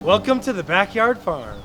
Welcome to the Backyard Farm.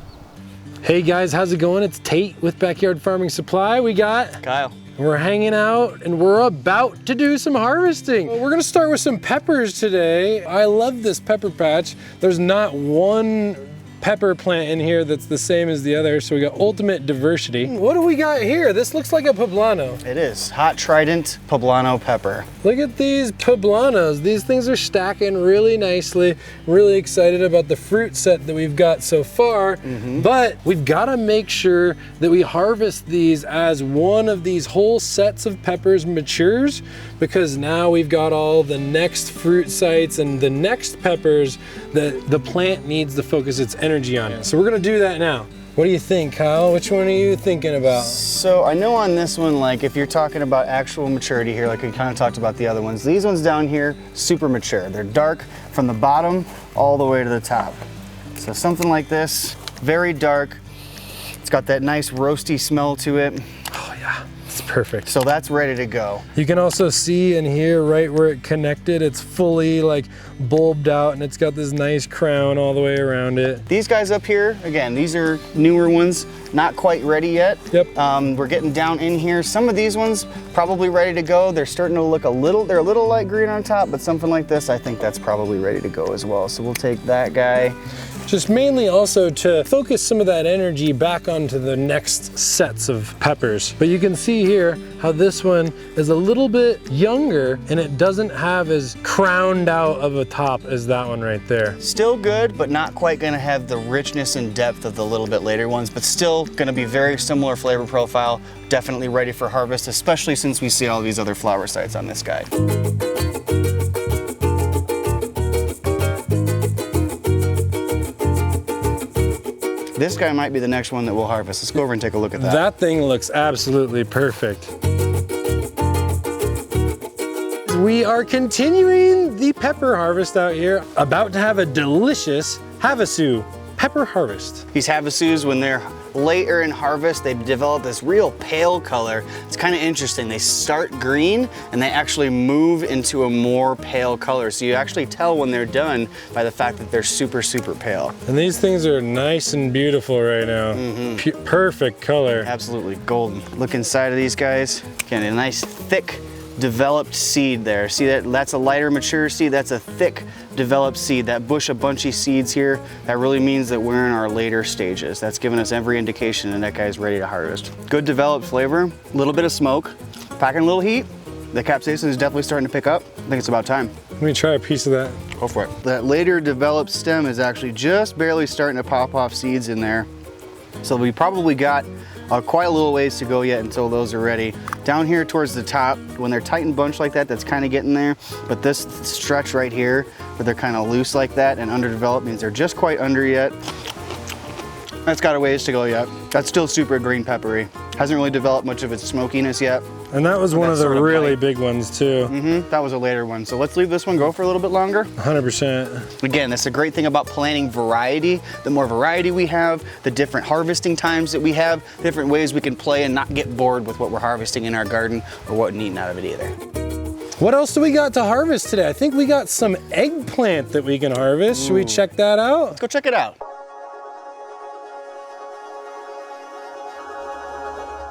Hey guys, how's it going? It's Tate with Backyard Farming Supply. We got Kyle. We're hanging out and we're about to do some harvesting. We're gonna start with some peppers today. I love this pepper patch. There's not one pepper plant in here that's the same as the other, so we got ultimate diversity. What do we got here? This looks like a poblano. It is hot trident poblano pepper. Look at these poblanos. These things are stacking really nicely. Really excited about the fruit set that we've got so far, but we've gotta make sure that we harvest these as one of these whole sets of peppers matures, because now we've got all the next fruit sites and the next peppers that the plant needs to focus its energy on. So we're gonna do that now. What do you think, Kyle? Which one are you thinking about? So I know on this one, like if you're talking about actual maturity here, like we kind of talked about the other ones, these ones down here, super mature. They're dark from the bottom all the way to the top. So something like this, very dark. It's got that nice roasty smell to it. Oh yeah, it's perfect. So that's ready to go. You can also see in here, right where it connected, it's fully like bulbed out and it's got this nice crown all the way around it. These guys up here, again, these are newer ones, not quite ready yet. Yep. We're getting down in here. Some of these ones probably ready to go. They're starting to look they're a little light green on top, but something like this, I think that's probably ready to go as well. So we'll take that guy. Just mainly also to focus some of that energy back onto the next sets of peppers. But you can see here how this one is a little bit younger and it doesn't have as crowned out of a top as that one right there. Still good, but not quite gonna have the richness and depth of the little bit later ones, but still gonna be very similar flavor profile. Definitely ready for harvest, especially since we see all these other flower sites on this guy. This guy might be the next one that we'll harvest. Let's go over and take a look at that. That thing looks absolutely perfect. We are continuing the pepper harvest out here, about to have a delicious Havasu pepper harvest. These Havasus, when they're later in harvest, they develop this real pale color. It's kind of interesting. They start green and they actually move into a more pale color. So you actually tell when they're done by the fact that they're super, super pale. And these things are nice and beautiful right now. Perfect color. Absolutely golden. Look inside of these guys. Again, a nice thick developed seed there. See that? That's a lighter mature seed. That's a thick developed seed. That bush of bunchy seeds here, that really means that we're in our later stages. That's giving us every indication that that guy's ready to harvest. Good developed flavor, a little bit of smoke, packing a little heat. The capsaicin is definitely starting to pick up. I think it's about time. Let me try a piece of that. Go for it. That later developed stem is actually just barely starting to pop off seeds in there. So we probably got quite a little ways to go yet until those are ready. Down here towards the top, when they're tight and bunched like that, that's kind of getting there. But this stretch right here, where they're kind of loose like that and underdeveloped, means they're just quite under yet. That's got a ways to go yet. That's still super green peppery. Hasn't really developed much of its smokiness yet. And that was one of the really big ones too. That was a later one. So let's leave this one go for a little bit longer. 100%. Again, that's a great thing about planting variety. The more variety we have, the different harvesting times that we have, different ways we can play and not get bored with what we're harvesting in our garden or what we're eating out of it either. What else do we got to harvest today? I think we got some eggplant that we can harvest. Should we check that out? Let's go check it out.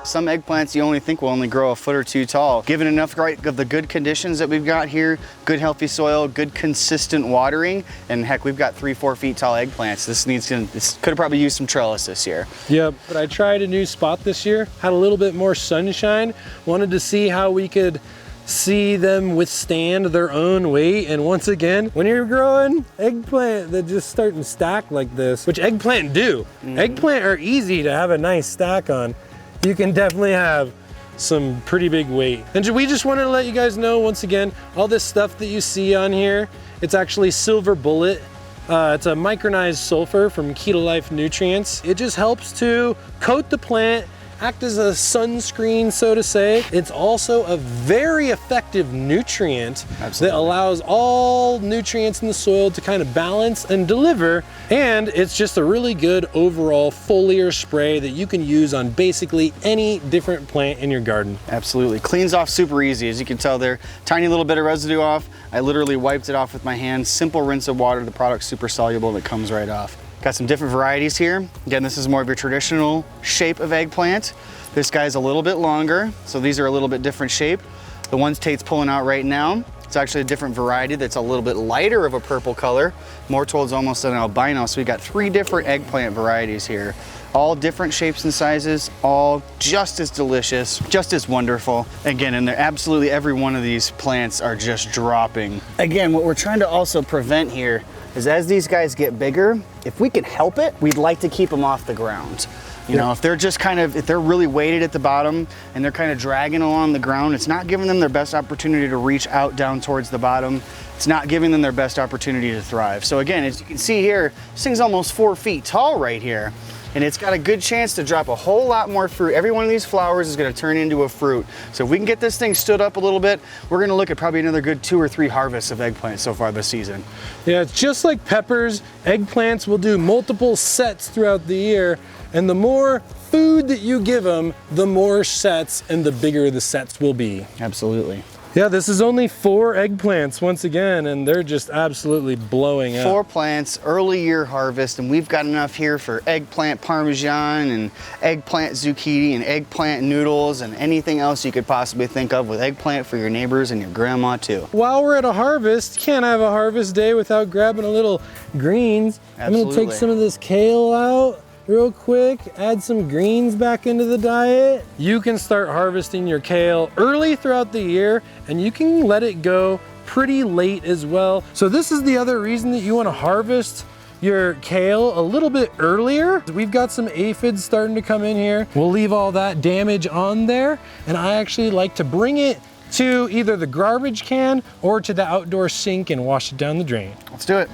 Some eggplants you only think will only grow a foot or two tall. Given enough of the good conditions that we've got here, good healthy soil, good consistent watering, and heck, we've got 3-4 feet tall eggplants. This could have probably used some trellis this year. Yep, but I tried a new spot this year, had a little bit more sunshine, wanted to see how we could see them withstand their own weight. And once again, when you're growing eggplant that just start to stack like this, which eggplant do, eggplant are easy to have a nice stack on. You can definitely have some pretty big weight. And we just wanted to let you guys know, once again, all this stuff that you see on here, it's actually silver bullet. It's a micronized sulfur from Keto Life Nutrients. It just helps to coat the plant, act as a sunscreen, so to say. It's also a very effective nutrient that allows all nutrients in the soil to kind of balance and deliver. And it's just a really good overall foliar spray that you can use on basically any different plant in your garden. Absolutely. Cleans off super easy. As you can tell there, tiny little bit of residue off. I literally wiped it off with my hand. Simple rinse of water. The product's super soluble and it comes right off. Got some different varieties here. Again, this is more of your traditional shape of eggplant. This guy's a little bit longer, so these are a little bit different shape. The ones Tate's pulling out right now, it's actually a different variety that's a little bit lighter of a purple color, more towards almost an albino. So we got 3 different eggplant varieties here. All different shapes and sizes, all just as delicious, just as wonderful. Again, and they're absolutely every one of these plants are just dropping. Again, what we're trying to also prevent here is as these guys get bigger, if we can help it, we'd like to keep them off the ground. You know, if they're just if they're really weighted at the bottom and they're kind of dragging along the ground, it's not giving them their best opportunity to reach out down towards the bottom. It's not giving them their best opportunity to thrive. So again, as you can see here, this thing's almost 4 feet tall right here. And it's got a good chance to drop a whole lot more fruit. Every one of these flowers is gonna turn into a fruit. So if we can get this thing stood up a little bit, we're gonna look at probably another good 2 or 3 harvests of eggplant so far this season. Yeah, it's just like peppers, eggplants will do multiple sets throughout the year, and the more food that you give them, the more sets and the bigger the sets will be. Absolutely. Yeah, this is only 4 eggplants once again, and they're just absolutely blowing up. 4 plants, early year harvest, and we've got enough here for eggplant parmesan and eggplant zucchini and eggplant noodles and anything else you could possibly think of with eggplant for your neighbors and your grandma too. While we're at a harvest, can't have a harvest day without grabbing a little greens. Absolutely. I'm gonna take some of this kale out real quick, add some greens back into the diet. You can start harvesting your kale early throughout the year, and you can let it go pretty late as well. So this is the other reason that you want to harvest your kale a little bit earlier. We've got some aphids starting to come in here. We'll leave all that damage on there, and I actually like to bring it to either the garbage can or to the outdoor sink and wash it down the drain. Let's do it.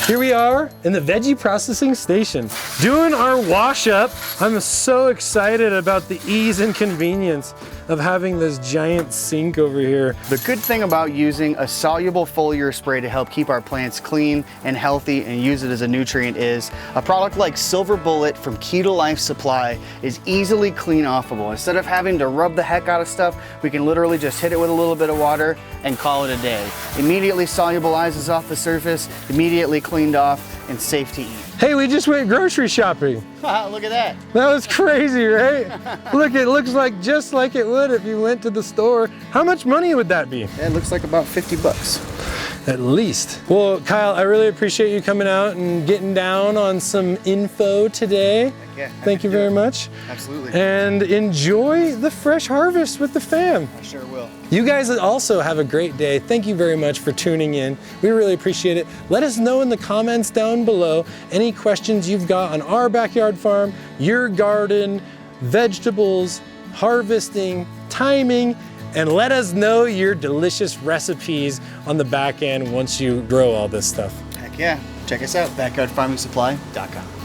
Here we are in the veggie processing station, doing our wash up. I'm so excited about the ease and convenience of having this giant sink over here. The good thing about using a soluble foliar spray to help keep our plants clean and healthy and use it as a nutrient is a product like Silver Bullet from Key to Life Supply is easily clean offable. Instead of having to rub the heck out of stuff, we can literally just hit it with a little bit of water and call it a day. Immediately solubilizes off the surface, immediately cleaned off, and safe to eat. Hey, we just went grocery shopping. Look at that. That was crazy, right? Look, it looks like just like it would if you went to the store. How much money would that be? It looks like about 50 bucks. At least. Well, Kyle, I really appreciate you coming out and getting down on some info today. Yeah, Thank you very much. Absolutely. And enjoy the fresh harvest with the fam. I sure will. You guys also have a great day. Thank you very much for tuning in. We really appreciate it. Let us know in the comments down below any questions you've got on our backyard farm, your garden, vegetables, harvesting, timing, and let us know your delicious recipes on the back end once you grow all this stuff. Heck yeah. Check us out, backyardfarmingsupply.com.